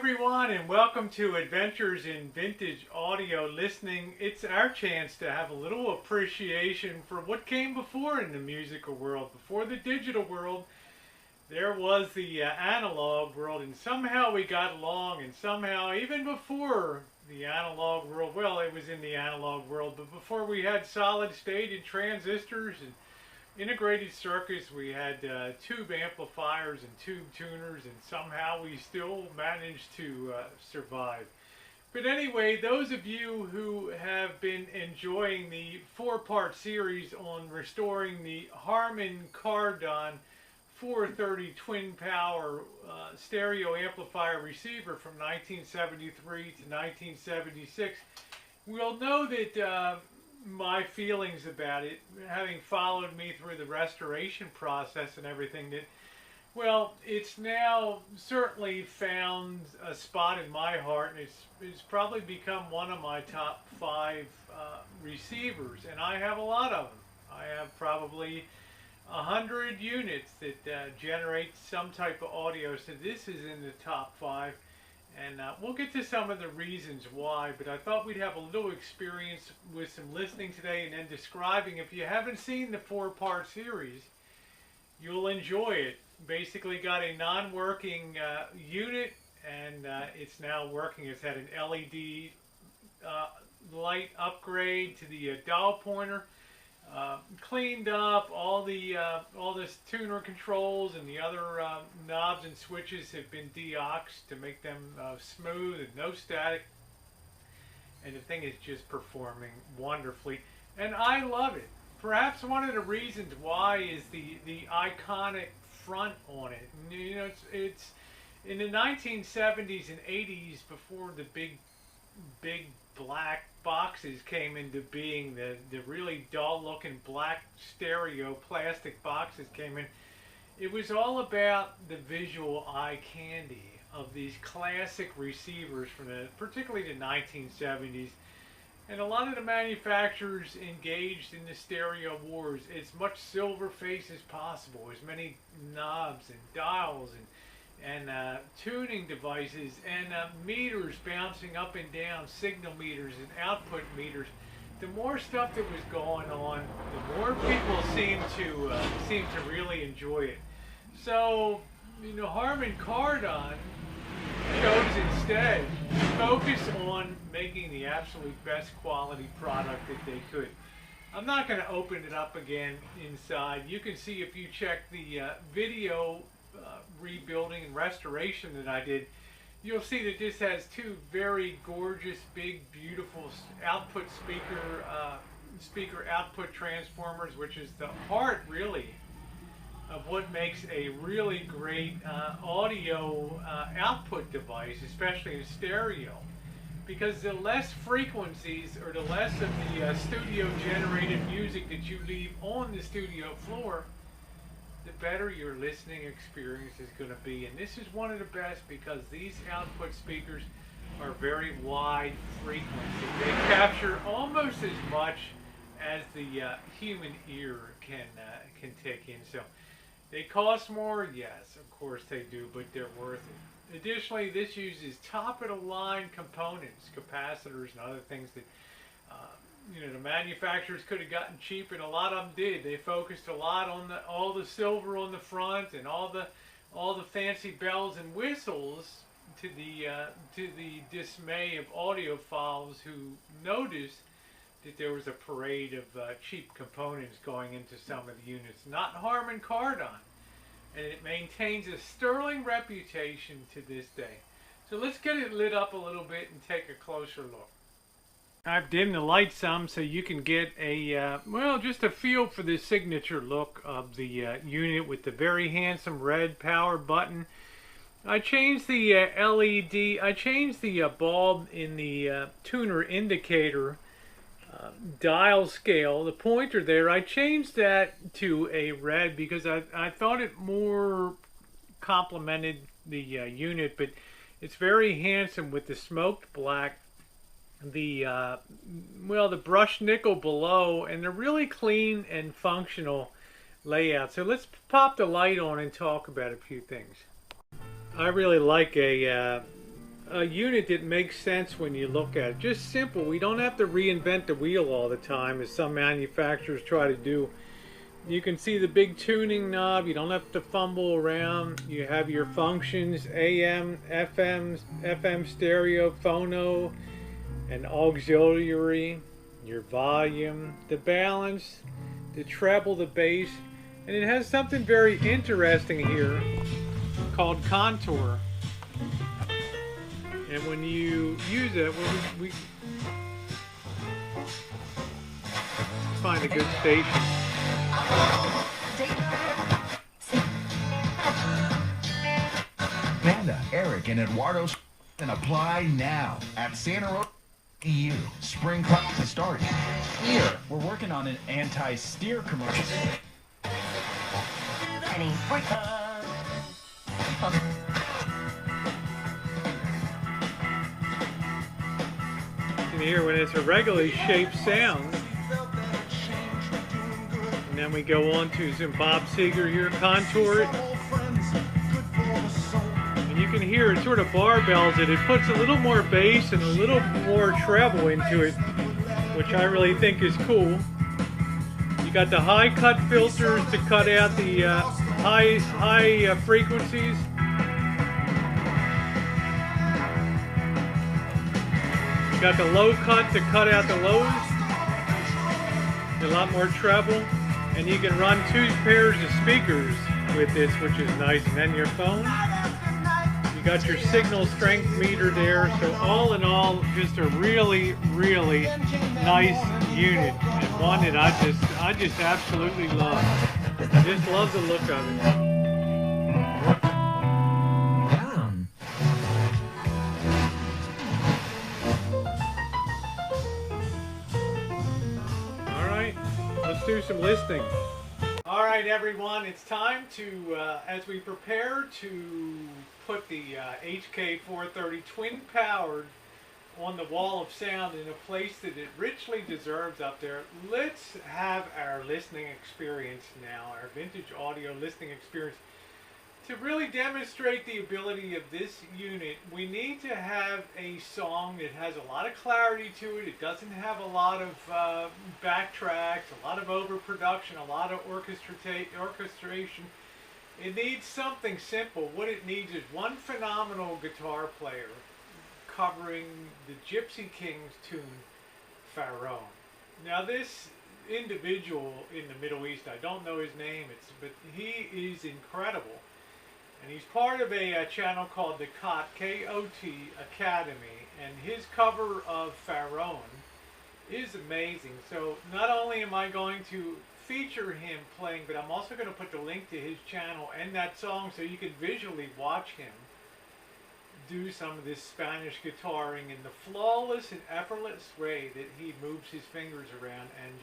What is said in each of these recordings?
Everyone, and welcome to Adventures in Vintage Audio Listening. It's our chance to have a little appreciation for what came before in the musical world. Before the digital world, there was the analog world, and somehow we got along, and somehow even before the analog world, well, it was in the analog world, but before we had solid state and transistors and integrated circuits, we had tube amplifiers and tube tuners, and somehow we still managed to survive. But anyway, those of you who have been enjoying the four-part series on restoring the Harman Kardon 430 twin power stereo amplifier receiver from 1973 to 1976, we'll know that my feelings about it, having followed me through the restoration process and everything, that, well, it's now certainly found a spot in my heart, and it's probably become one of my top 5 receivers, and I have a lot of them. I have probably 100 units that generate some type of audio, so this is in the top 5. And we'll get to some of the reasons why, but I thought we'd have a little experience with some listening today and then describing. If you haven't seen the 4-part series, you'll enjoy it. Basically got a non-working unit, and it's now working. It's had an LED light upgrade to the dial pointer. Cleaned up all the tuner controls, and the other knobs and switches have been deoxed to make them smooth and no static, and the thing is just performing wonderfully, and I love it. Perhaps one of the reasons why is the iconic front on it. You know, it's in the 1970s and 80s, before the big black boxes came into being, the really dull looking black stereo plastic boxes came in. It was all about the visual eye candy of these classic receivers from particularly the 1970s, and a lot of the manufacturers engaged in the stereo wars. As much silver face as possible, as many knobs and dials and tuning devices and meters bouncing up and down, signal meters and output meters. The more stuff that was going on, the more people seemed to really enjoy it. So, you know, Harman Kardon chose instead to focus on making the absolute best quality product that they could. I'm not going to open it up again inside. You can see, if you check the video rebuilding and restoration that I did, you'll see that this has 2 very gorgeous, big, beautiful output speaker output transformers, which is the heart really of what makes a really great audio output device, especially in stereo, because the less frequencies, or the less of the studio generated music that you leave on the studio floor, the better your listening experience is going to be. And this is one of the best, because these output speakers are very wide frequency. They capture almost as much as the human ear can take in. So they cost more, yes, of course they do, but they're worth it. Additionally, this uses top-of-the-line components, capacitors and other things that you know, the manufacturers could have gotten cheap, and a lot of them did. They focused a lot on all the silver on the front and all the fancy bells and whistles, to the dismay of audiophiles who noticed that there was a parade of cheap components going into some of the units. Not Harman Kardon, and it maintains a sterling reputation to this day. So let's get it lit up a little bit and take a closer look. I've dimmed the light some so you can get a, well, just a feel for the signature look of the unit with the very handsome red power button. I changed the LED, I changed the bulb in the tuner indicator dial scale, the pointer there. I changed that to a red because I thought it more complemented the unit, but it's very handsome with the smoked black, the brushed nickel below, and the really clean and functional layout. So let's pop the light on and talk about a few things. I really like a a unit that makes sense when you look at it. Just simple. We don't have to reinvent the wheel all the time as some manufacturers try to do. You can see the big tuning knob. You don't have to fumble around. You have your functions: AM, FM stereo, phono, and auxiliary, your volume, the balance, the treble, the bass, and it has something very interesting here called contour. And when you use it, we find a good station. Panda, Eric, and Eduardo's and apply now at Santa Rosa EU. Spring classes start here. We're working on an anti-steer commercial. You can hear when it's a regularly shaped sound. And then we go on to some Bob Seger here, contour it. And you can hear it sort of barbells it. It puts a little more bass and a little more treble into it, which I really think is cool. You got the high cut filters to cut out the high frequencies. You got the low cut to cut out the lows. A lot more treble. And you can run 2 pairs of speakers with this, which is nice. And then your phone. You got your signal strength meter there. So all in all, just a really, really nice unit. And one that I just absolutely love. Just love the look of it. Let's do some listening. All right, everyone, it's time to, as we prepare to put the HK430 twin-powered on the wall of sound in a place that it richly deserves up there, let's have our listening experience now, our vintage audio listening experience. To really demonstrate the ability of this unit, we need to have a song that has a lot of clarity to it. It doesn't have a lot of backtracks, a lot of overproduction, a lot of orchestration. It needs something simple. What it needs is one phenomenal guitar player covering the Gypsy Kings tune, Pharaoh. Now this individual in the Middle East, I don't know his name, but he is incredible. And he's part of a channel called the K-O-T Academy, and his cover of Pharaoh is amazing. So not only am I going to feature him playing, but I'm also going to put the link to his channel and that song so you can visually watch him do some of this Spanish guitaring in the flawless and effortless way that he moves his fingers around and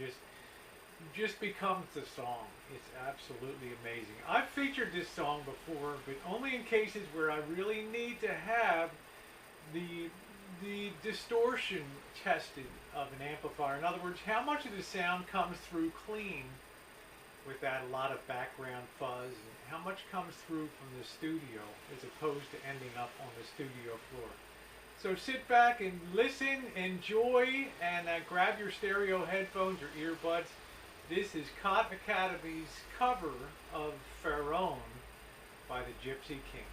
just becomes the song. It's absolutely amazing. I've featured this song before, but only in cases where I really need to have the distortion tested of an amplifier. In other words, how much of the sound comes through clean without a lot of background fuzz, and how much comes through from the studio as opposed to ending up on the studio floor. So sit back and listen, enjoy, and grab your stereo headphones or earbuds. This is Kardon Academy's cover of Pharaoh by the Gypsy Kings.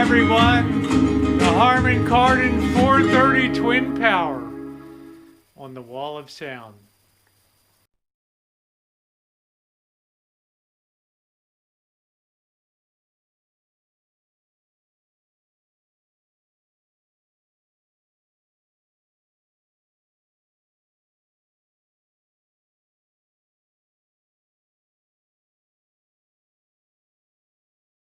everyone. The Harman Kardon 430 Twin Power on the Wall of Sound.